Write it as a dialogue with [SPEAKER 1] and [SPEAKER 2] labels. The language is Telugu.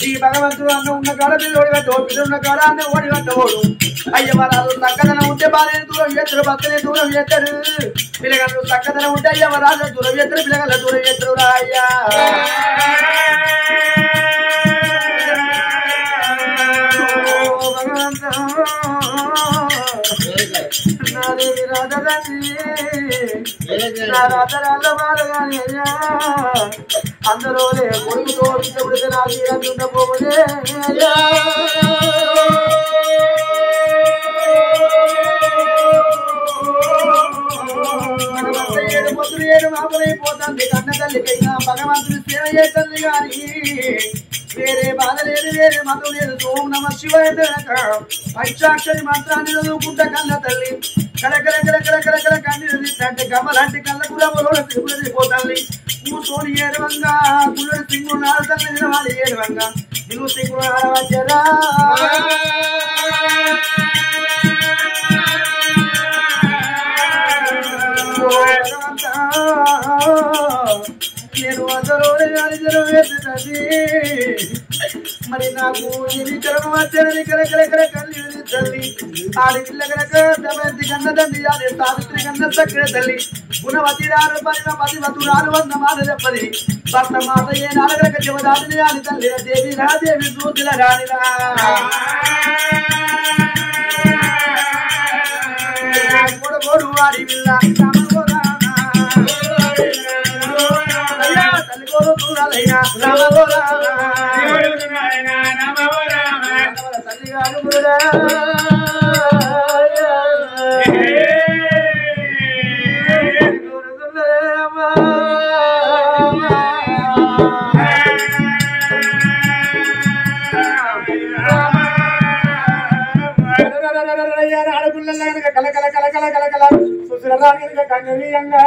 [SPEAKER 1] ఈ భగవంతుడు అన్న ఉన్న కాడ పిల్లోడి కట్టోడు ఉన్న కాడ అన్న ఓడి కట్టబోడు అయ్య వరాలు చక్కదనం ఉంటే బాగా దూరం చేస్తారు భక్తులే దూరం చేస్తారు పిల్లగాళ్ళు చక్కదనం ఉంటే అయ్య వరాలు దూరం చేస్తారు పిల్లగాళ్ళ దూరం చేస్తారు రా అయ్యా నాదేవి రాధదండి నా రాధరాళ్ళ బాధగాని అయ్యా అందరూ కొడుకుతో పుడితే నాకు అందుండ పోవదే అయ్యా ఏడు పొద్దులు ఏడు మాపులైపోతుంది కన్న తల్లికైనా భగవంతుని సేవ చేస్తుంది కానీ వేరే బాధ లేదు వేరే మతం లేదు ఓం నమ శివాయ పంచాక్షరి మంత్రాన్ని చదువుకుంటా కన్న తల్లి కలకల కన్నీరు అంటే గమ్మలాంటి కళ్ళ కూడా తిరుగుపోతాలి నువ్వు సోని ఏడవంగా గుళ్ళడి సింగుడు నాలుగు నిలవాలి ఏడవంగా నువ్వు సింగుడు ఆడవచ్చరా నేను అందరూ వేస్తున్నది మరి నాకు ఇది కరమ వచ్చని కలకల కన్నీరు తల్లి ఆడి పిల్ల కనుక కన్న తండ్రి అదే సావిత్రి కన్న చక్కెర తల్లి గుణవతి రారు పరిమ పతివతు రారు వంద మాట చెప్పది భర్త మాట ఏ నాలుగలక శివదాదిని రాని తల్లి దేవి రాదేవి సూతుల రానిరా గోడు వాడి పిల్ల తల్లిగోడు చూడాలైనా తల్లిగారు
[SPEAKER 2] ఆడపిల్లలు కనుక కలకల కలకల కలకల సుశీల కన్యవీయంగా